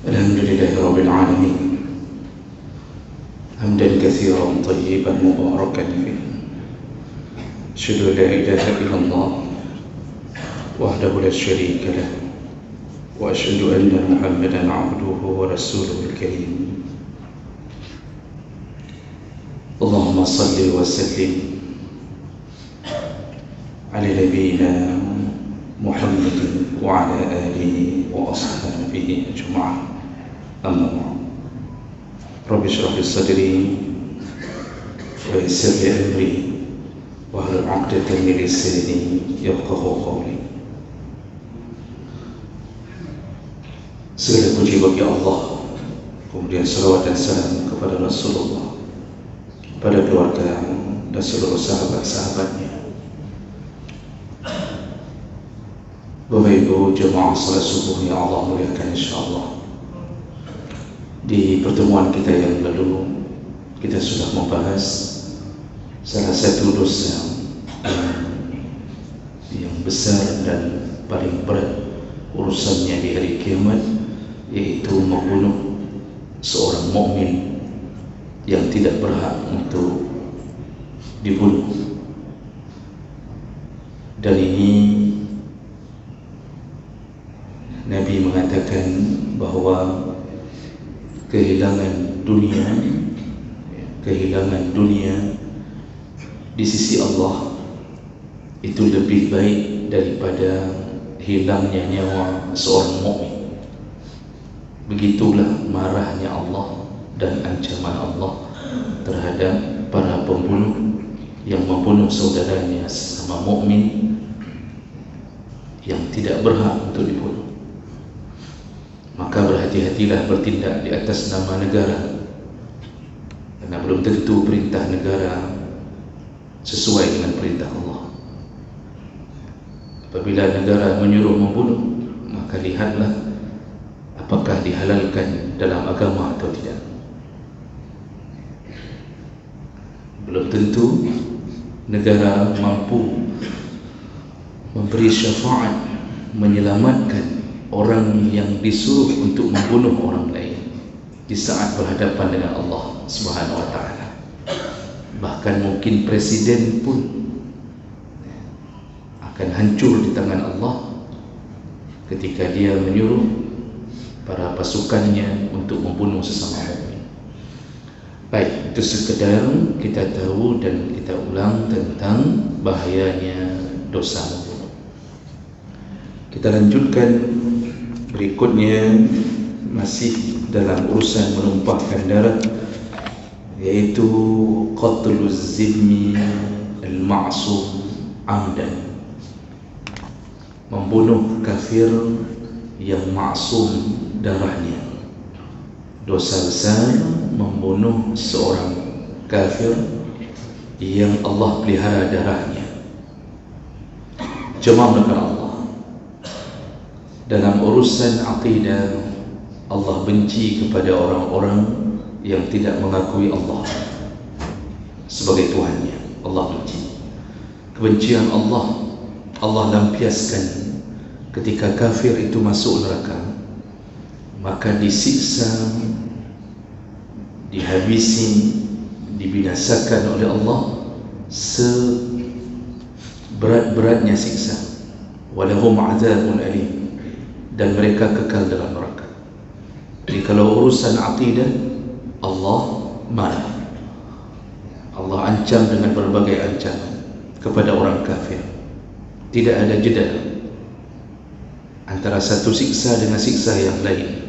Alhamdulillahi Rabbil Alamin. Hamdan kathiran tayyiban mubarakan fih. Asyhadu an la ilaha illallah wahdahu la syarika lah, wa asyhadu anna Muhammadan abduhu wa rasuluhul karim. Allahumma salli wa sallim ala nabiyyina Muhammadin wa ala alihi wa ashabihi ajma'in. Amma ba'd. Rabbi shrah li sadri wa yassir li amri wahlul 'uqdatam min lisani yafqahu qawli. Segala puji bagi Allah, kemudian salawat dan salam kepada Rasulullah, pada keluarga dan seluruh sahabat-sahabatnya. Bapak Ibu jemaah salat subuh yang Allah muliakan, insyaallah. Di pertemuan kita yang lalu kita sudah membahas salah satu dosa yang besar dan paling berat urusannya di hari kiamat, yaitu membunuh seorang mukmin yang tidak berhak untuk dibunuh. Dan ini Nabi mengatakan bahawa kehilangan dunia di sisi Allah itu lebih baik daripada hilangnya nyawa seorang mukmin. Begitulah marahnya Allah dan ancaman Allah terhadap para pembunuh yang membunuh saudaranya sesama mukmin yang tidak berhak untuk dibunuh. Maka berhati-hatilah bertindak di atas nama negara, karena belum tentu perintah negara sesuai dengan perintah Allah. Apabila negara menyuruh membunuh, maka lihatlah apakah dihalalkan dalam agama atau tidak. Belum tentu negara mampu memberi syafaat menyelamatkan orang yang disuruh untuk membunuh orang lain di saat berhadapan dengan Allah Subhanahu wa taala. Bahkan mungkin presiden pun akan hancur di tangan Allah ketika dia menyuruh para pasukannya untuk membunuh sesama mukmin. Baik, itu sekedar kita tahu dan kita ulang tentang bahayanya dosa membunuh. Kita lanjutkan berikutnya, masih dalam urusan menumpahkan darah, yaitu qatluz zimmi al-ma'sum amdan, membunuh kafir yang maksum darahnya. Dosa besar membunuh seorang kafir yang Allah pelihara darahnya. Jemaah Allah, dalam urusan akidah, Allah benci kepada orang-orang yang tidak mengakui Allah sebagai Tuhannya. Allah benci. Kebencian Allah lampiaskan ketika kafir itu masuk neraka, maka disiksa, dihabisi, dibinasakan oleh Allah seberat-beratnya siksa. Walahum adzabun alim, dan mereka kekal dalam neraka. Jadi kalau urusan akidah, Allah marah. Allah ancam dengan berbagai ancaman kepada orang kafir. Tidak ada jeda antara satu siksa dengan siksa yang lain.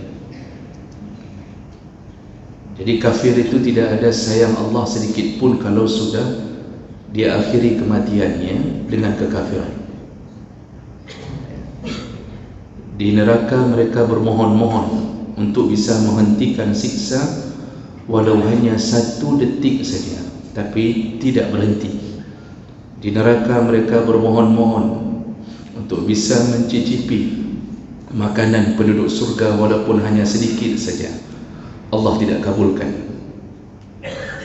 Jadi kafir itu tidak ada sayang Allah sedikit pun kalau sudah dia akhiri kematiannya dengan kekafiran. Di neraka mereka bermohon-mohon untuk bisa menghentikan siksa walau hanya 1 detik saja, tapi tidak berhenti. Di neraka mereka bermohon-mohon untuk bisa mencicipi makanan penduduk surga walaupun hanya sedikit saja. Allah tidak kabulkan.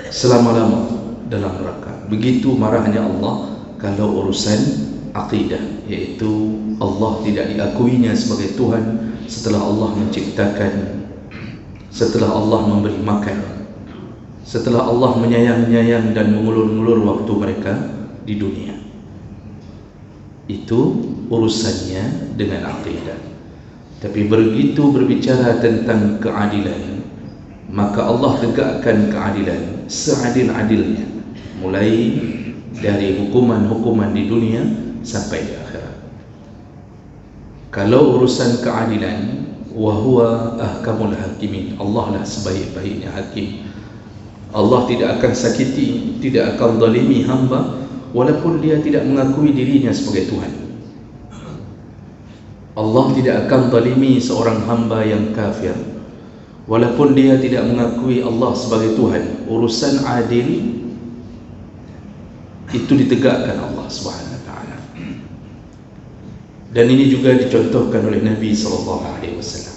Selama-lama dalam neraka. Begitu marahnya Allah kalau urusan akidah, yaitu Allah tidak diakuinya sebagai Tuhan setelah Allah menciptakan setelah Allah memberi makan, setelah Allah menyayang-nyayang dan mengulur-ngulur waktu mereka di dunia. Itu urusannya dengan akidah. Tapi begitu berbicara tentang keadilan, maka Allah tegakkan keadilan seadil-adilnya, mulai dari hukuman-hukuman di dunia sampai di akhirat. Kalau urusan keadilan, wahuwa ahkamul hakimin, Allah lah sebaik-baiknya hakim. Allah tidak akan sakiti, tidak akan zalimi hamba walaupun dia tidak mengakui dirinya sebagai Tuhan. Allah tidak akan zalimi seorang hamba yang kafir walaupun dia tidak mengakui Allah sebagai Tuhan. Urusan adil itu ditegakkan Allah Subhanahu wa taala. Dan ini juga dicontohkan oleh Nabi sallallahu alaihi wasallam.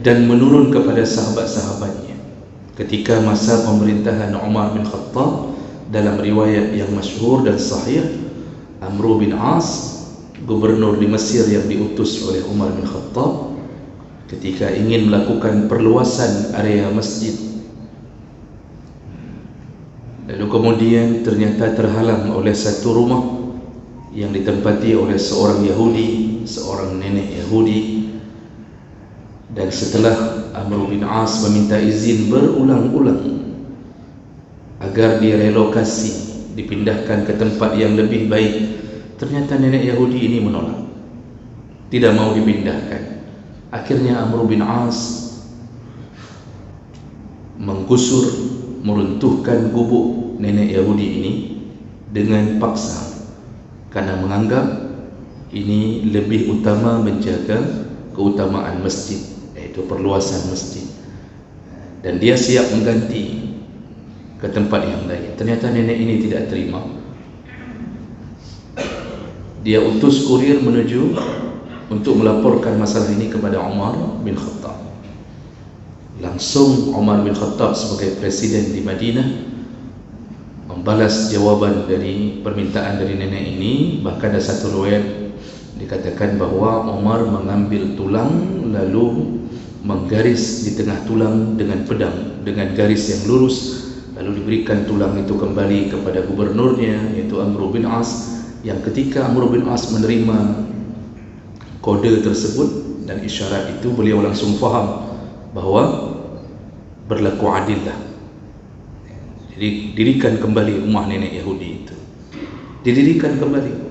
Dan menurun kepada sahabat-sahabatnya ketika masa pemerintahan Umar bin Khattab. Dalam riwayat yang masyhur dan sahih, Amr bin As, gubernur di Mesir yang diutus oleh Umar bin Khattab, ketika ingin melakukan perluasan area masjid, lalu kemudian ternyata terhalang oleh satu rumah yang ditempati oleh seorang Yahudi, seorang nenek Yahudi. Dan setelah Amr bin As meminta izin berulang-ulang agar direlokasi, dipindahkan ke tempat yang lebih baik, ternyata nenek Yahudi ini menolak, tidak mau dipindahkan. Akhirnya Amr bin As menggusur, meruntuhkan gubuk nenek Yahudi ini dengan paksa, karena menganggap ini lebih utama menjaga keutamaan masjid, yaitu perluasan masjid, dan dia siap mengganti ke tempat yang lain. Ternyata nenek ini tidak terima. Dia utus kurir menuju untuk melaporkan masalah ini kepada Umar bin Khattab. Langsung Umar bin Khattab sebagai presiden di Madinah membalas jawaban dari permintaan dari nenek ini. Bahkan ada satu riwayat dikatakan bahwa Umar mengambil tulang lalu menggaris di tengah tulang dengan pedang, dengan garis yang lurus, lalu diberikan tulang itu kembali kepada gubernurnya, yaitu Amr bin As. Yang ketika Amr bin As menerima kode tersebut dan isyarat itu, beliau langsung faham bahwa berlaku adillah. Jadi dirikan kembali rumah nenek Yahudi itu, didirikan kembali.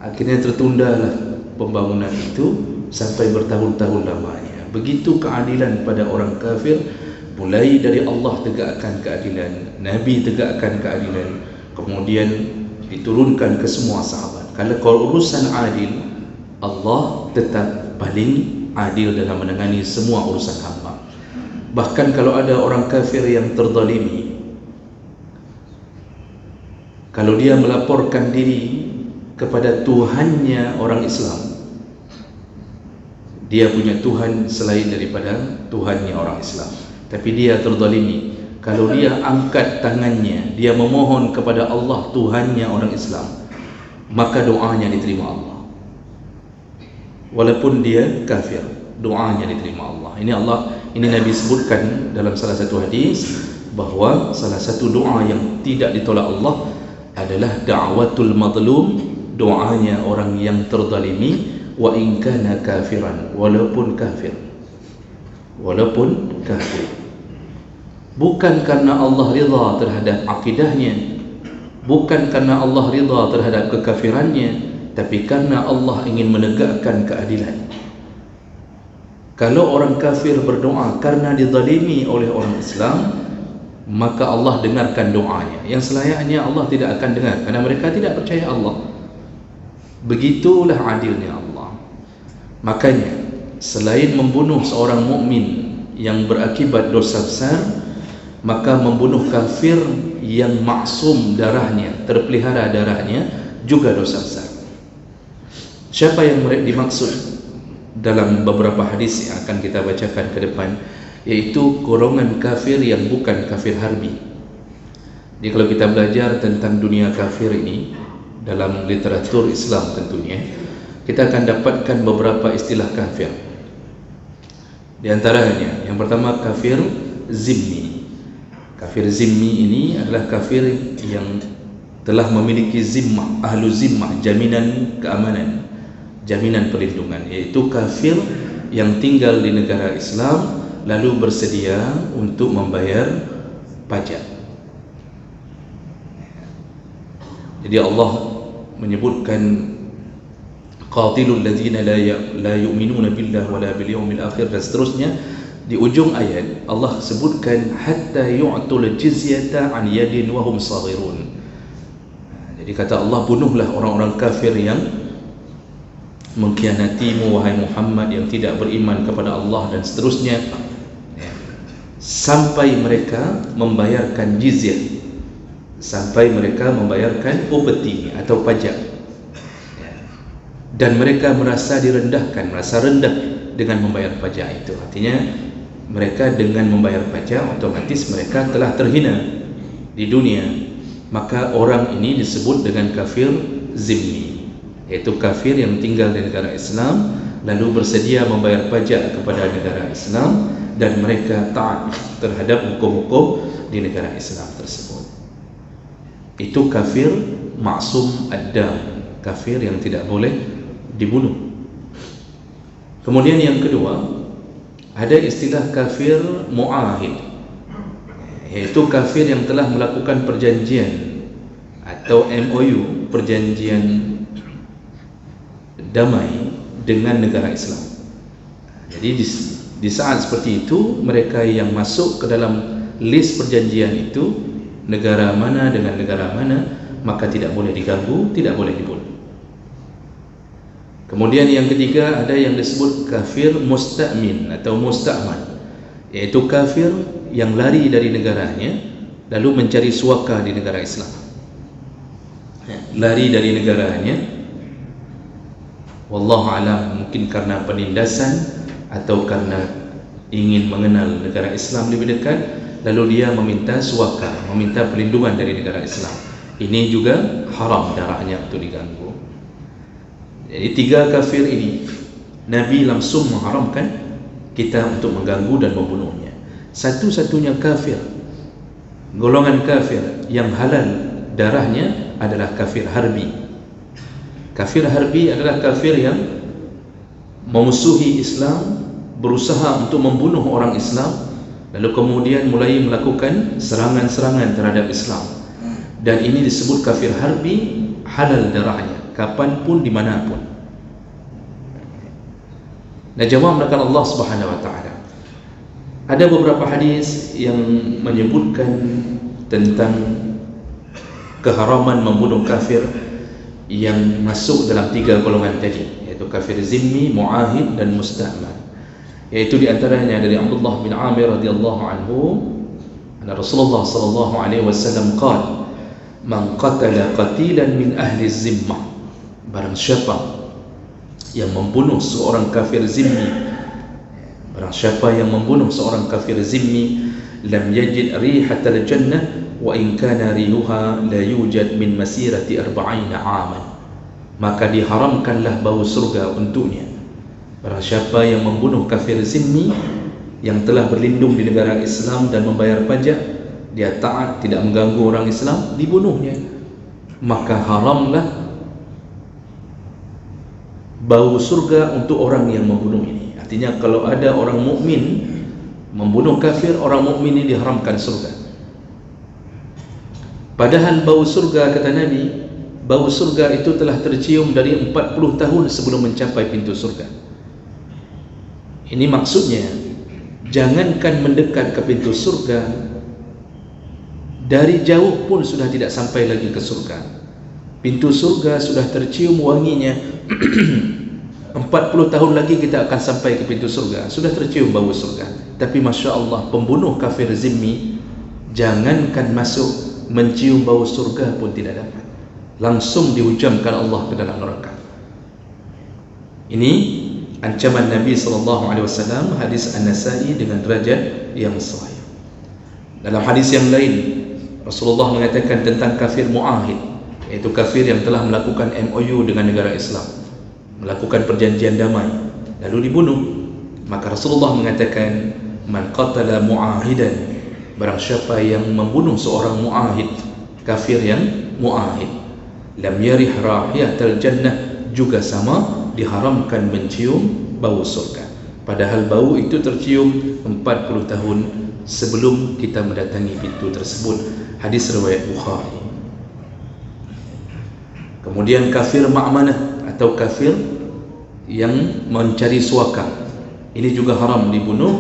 Akhirnya tertundalah pembangunan itu sampai bertahun-tahun lamanya. Begitu keadilan pada orang kafir, mulai dari Allah tegakkan keadilan, Nabi tegakkan keadilan, kemudian diturunkan ke semua sahabat. Kalau urusan adil, Allah tetap paling adil dalam menangani semua urusan hamba. Bahkan kalau ada orang kafir yang terzalimi, kalau dia melaporkan diri kepada Tuhannya orang Islam, dia punya Tuhan selain daripada Tuhannya orang Islam, tapi dia terzalimi, kalau dia angkat tangannya, dia memohon kepada Allah Tuhannya orang Islam, maka doanya diterima Allah. Walaupun dia kafir, doanya diterima Allah. Ini Nabi sebutkan dalam salah satu hadis bahwa salah satu doa yang tidak ditolak Allah adalah da'watul mazlum, doanya orang yang terzalimi, wa in kana kafiran, walaupun kafir. Bukan karena Allah ridha terhadap akidahnya, bukan karena Allah ridha terhadap kekafirannya, tapi karena Allah ingin menegakkan keadilan. Kalau orang kafir berdoa karena dizalimi oleh orang Islam, maka Allah dengarkan doanya. Yang selayaknya Allah tidak akan dengar, karena mereka tidak percaya Allah. Begitulah adilnya Allah. Makanya selain membunuh seorang mukmin yang berakibat dosa besar, maka membunuh kafir yang maksum darahnya, terpelihara darahnya, juga dosa besar. Siapa yang dimaksud dalam beberapa hadis yang akan kita bacakan ke depan, yaitu golongan kafir yang bukan kafir harbi. Jadi kalau kita belajar tentang dunia kafir ini dalam literatur Islam tentunya, kita akan dapatkan beberapa istilah kafir. Di antaranya, yang pertama kafir zimmi. Kafir zimmi ini adalah kafir yang telah memiliki zimmah, ahlu zimmah, jaminan keamanan, jaminan perlindungan, iaitu kafir yang tinggal di negara Islam lalu bersedia untuk membayar pajak. Jadi Allah menyebutkan qatilul ladzina la yu'minuna billahi wala bil yaumil akhir dan seterusnya. Di ujung ayat Allah sebutkan hatta yu'tul jizyata an yadin wa hum saghirun. Jadi kata Allah, bunuhlah orang-orang kafir yang mengkhianatimu wahai Muhammad, yang tidak beriman kepada Allah dan seterusnya, sampai mereka membayarkan jizyah, sampai mereka membayarkan upeti atau pajak, dan mereka merasa direndahkan, merasa rendah dengan membayar pajak itu. Artinya mereka dengan membayar pajak otomatis mereka telah terhina di dunia. Maka orang ini disebut dengan kafir zimmi, yaitu kafir yang tinggal di negara Islam lalu bersedia membayar pajak kepada negara Islam dan mereka taat terhadap hukum-hukum di negara Islam tersebut. Itu kafir maksum ad-dam, kafir yang tidak boleh dibunuh. Kemudian yang kedua, ada istilah kafir mu'ahid, yaitu kafir yang telah melakukan perjanjian atau MOU, perjanjian damai dengan negara Islam. Jadi di saat seperti itu, mereka yang masuk ke dalam list perjanjian itu, negara mana dengan negara mana, maka tidak boleh diganggu, tidak boleh dibunuh. Kemudian yang ketiga, ada yang disebut kafir musta'min atau musta'man, yaitu kafir yang lari dari negaranya lalu mencari suaka di negara Islam. Lari dari negaranya, wallahu alam, mungkin karena penindasan atau karena ingin mengenal negara Islam lebih dekat, lalu dia meminta suaka, meminta perlindungan dari negara Islam. Ini juga haram darahnya untuk diganggu. Jadi tiga kafir ini Nabi langsung mengharamkan kita untuk mengganggu dan membunuhnya. Satu-satunya kafir, golongan kafir yang halal darahnya adalah kafir harbi. Kafir harbi adalah kafir yang memusuhi Islam, berusaha untuk membunuh orang Islam, lalu kemudian mulai melakukan serangan-serangan terhadap Islam. Dan ini disebut kafir harbi, halal darahnya kapanpun, dimanapun. Nah, jawab melakukan Allah Subhanahu Wa Taala. Ada beberapa hadis yang menyebutkan tentang keharaman membunuh kafir yang masuk dalam tiga golongan tadi, yaitu kafir zimmi, muahid dan musta'man. Yaitu di antaranya dari Abdullah bin Amir radhiyallahu anhu, anna Rasulullah sallallahu alaihi wasallam qala, man qatala qatilan min ahli zimmah, barang siapa yang membunuh seorang kafir zimmi, barang siapa yang membunuh seorang kafir zimmi, lam yajid rihatal jannah wa in kana rihuha la yujad min masirati 40 aman, maka diharamkanlah bau surga untuknya. Barang siapa yang membunuh kafir zimmi yang telah berlindung di negara Islam dan membayar pajak, dia taat, tidak mengganggu orang Islam, dibunuhnya, maka haramlah bau surga untuk orang yang membunuh ini. Artinya kalau ada orang mukmin membunuh kafir, orang mukmin ini diharamkan surga. Padahal bau surga, kata Nabi, bau surga itu telah tercium dari 40 tahun sebelum mencapai pintu surga. Ini maksudnya, jangankan mendekat ke pintu surga, dari jauh pun sudah tidak sampai lagi ke surga. Pintu surga sudah tercium wanginya. 40 tahun lagi kita akan sampai ke pintu surga, sudah tercium bau surga. Tapi Masya Allah, pembunuh kafir zimmi, jangankan masuk, mencium bau surga pun tidak dapat, langsung dihujamkan Allah ke dalam neraka. Ini ancaman Nabi SAW, hadis An-Nasai dengan derajat yang sahih. Dalam hadis yang lain, Rasulullah mengatakan tentang kafir mu'ahid, yaitu kafir yang telah melakukan MOU dengan negara Islam, melakukan perjanjian damai, lalu dibunuh. Maka Rasulullah mengatakan, man qatala mu'ahidan, barang siapa yang membunuh seorang mu'ahid, kafir yang mu'ahid, lam yarih rahiyatal jannah, juga sama diharamkan mencium bau surga. Padahal bau itu tercium 40 tahun sebelum kita mendatangi pintu tersebut. Hadis riwayat Bukhari. Kemudian kafir ma'manah atau kafir yang mencari suaka, ini juga haram dibunuh.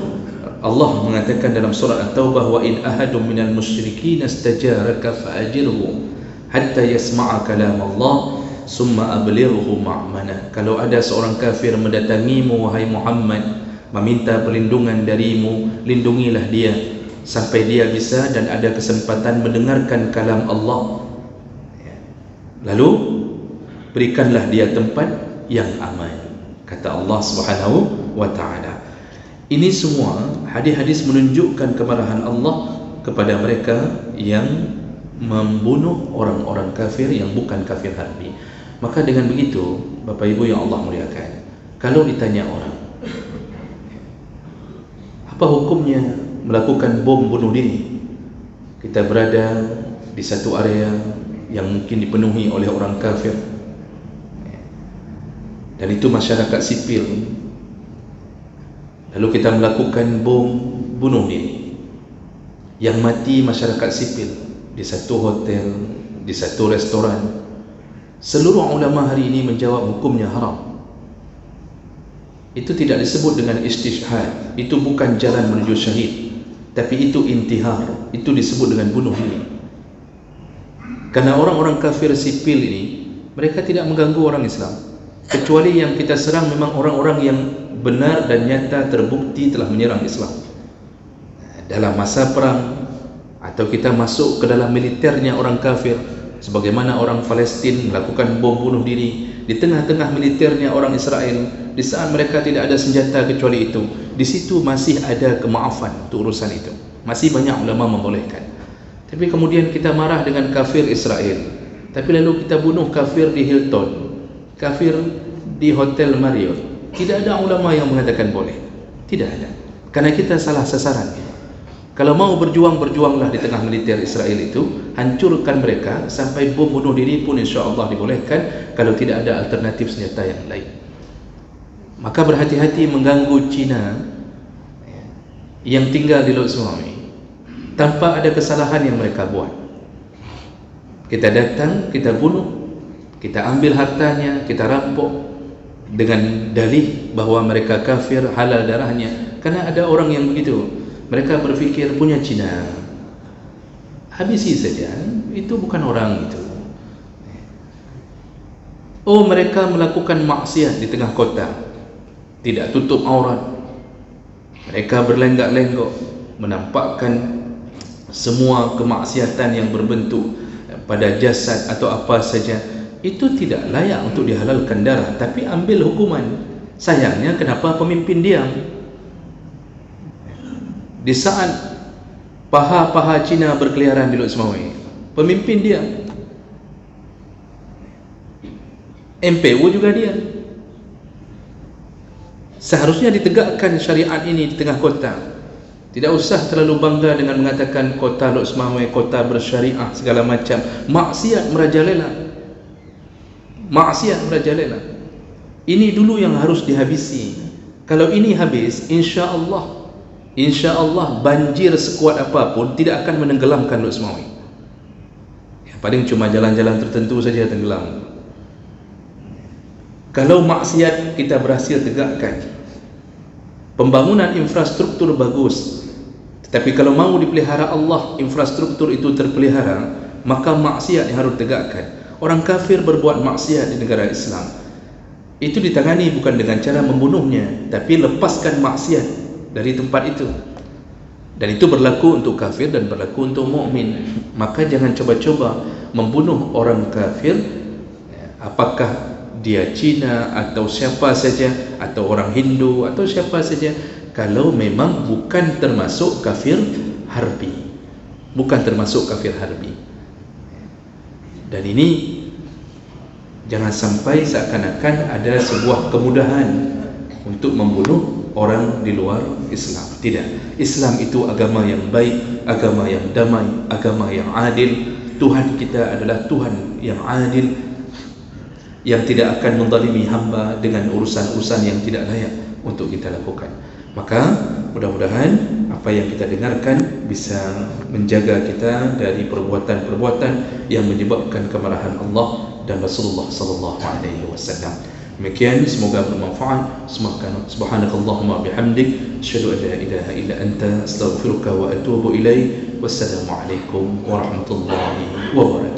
Allah mengatakan dalam surah At-Taubah, wa in ahadun minal musyrikin istajaraka fa'ajirhu hatta yasma'a kalam Allah summa ablighu ma'manah. Kalau ada seorang kafir mendatangimu wahai Muhammad, meminta perlindungan darimu, lindungilah dia sampai dia bisa dan ada kesempatan mendengarkan kalam Allah, lalu berikanlah dia tempat yang aman, kata Allah Subhanahu wa ta'ala. Ini semua hadis-hadis menunjukkan kemarahan Allah kepada mereka yang membunuh orang-orang kafir yang bukan kafir harbi. Maka dengan begitu, Bapak Ibu yang Allah muliakan, kalau ditanya orang, apa hukumnya melakukan bom bunuh diri? Kita berada di satu area yang mungkin dipenuhi oleh orang kafir, dan itu masyarakat sipil, lalu kita melakukan bom bunuh diri. Yang mati masyarakat sipil di satu hotel, di satu restoran. Seluruh ulama hari ini menjawab hukumnya haram. Itu tidak disebut dengan istishhad, itu bukan jalan menuju syahid, tapi itu intihar, itu disebut dengan bunuh diri. Karena orang-orang kafir sipil ini, mereka tidak mengganggu orang Islam, kecuali yang kita serang memang orang-orang yang benar dan nyata terbukti telah menyerang Islam dalam masa perang, atau kita masuk ke dalam militernya orang kafir, sebagaimana orang Palestin melakukan bom bunuh diri di tengah-tengah militernya orang Israel, di saat mereka tidak ada senjata kecuali itu. Di situ masih ada kemaafan untuk urusan itu, masih banyak ulama membolehkan. Tapi kemudian kita marah dengan kafir Israel, tapi lalu kita bunuh kafir di Hilton, kafir di Hotel Marriott. Tidak ada ulama yang mengatakan boleh, tidak ada, karena kita salah sasaran. Kalau mau berjuang, berjuanglah di tengah militer Israel itu, hancurkan mereka sampai bom bunuh diri pun insya Allah dibolehkan kalau tidak ada alternatif senjata yang lain. Maka berhati-hati mengganggu Cina yang tinggal di Laut Tsunami tanpa ada kesalahan yang mereka buat. Kita datang, kita bunuh, kita ambil hartanya, kita rampok dengan dalih bahwa mereka kafir, halal darahnya. Karena ada orang yang begitu, mereka berfikir punya Cina, habisi saja, itu bukan orang itu. Oh, mereka melakukan maksiat di tengah kota, tidak tutup aurat, mereka berlenggak-lenggok, menampakkan semua kemaksiatan yang berbentuk pada jasad atau apa saja. Itu tidak layak untuk dihalalkan darah, tapi ambil hukuman. Sayangnya kenapa pemimpin diam? Di saat paha-paha Cina berkeliaran di Laut Tsunami, pemimpin diam, MPU juga diam. Seharusnya ditegakkan syariat ini di tengah kota. Tidak usah terlalu bangga dengan mengatakan kota Laut Tsunami, kota bersyariah segala macam. Maksiat merajalela, maksiat merajalela. Ini dulu yang harus dihabisi. Kalau ini habis, insya Allah banjir sekuat apapun tidak akan menenggelamkan Laut Tsunami. Paling cuma jalan-jalan tertentu saja tenggelam. Kalau maksiat kita berhasil tegakkan, pembangunan infrastruktur bagus, tetapi kalau mau dipelihara Allah, infrastruktur itu terpelihara, maka maksiat yang harus tegakkan. Orang kafir berbuat maksiat di negara Islam, itu ditangani bukan dengan cara membunuhnya, tapi lepaskan maksiat dari tempat itu. Dan itu berlaku untuk kafir dan berlaku untuk mukmin. Maka jangan coba-coba membunuh orang kafir, apakah dia Cina atau siapa saja, atau orang Hindu atau siapa saja, kalau memang bukan termasuk kafir harbi, bukan termasuk kafir harbi. Dan ini jangan sampai seakan-akan ada sebuah kemudahan untuk membunuh orang di luar Islam. Tidak. Islam itu agama yang baik, agama yang damai, agama yang adil. Tuhan kita adalah Tuhan yang adil, yang tidak akan menzalimi hamba dengan urusan-urusan yang tidak layak untuk kita lakukan. Maka mudah-mudahan apa yang kita dengarkan bisa menjaga kita dari perbuatan-perbuatan yang menyebabkan kemarahan Allah dan Rasulullah sallallahu alaihi wasallam. Demikian, semoga bermanfaat. Subhanakallahumma bihamdik, asyhadu an la ilaha illa anta, astaghfiruka wa atubu ilaik. Wassalamualaikum warahmatullahi wabarakatuh.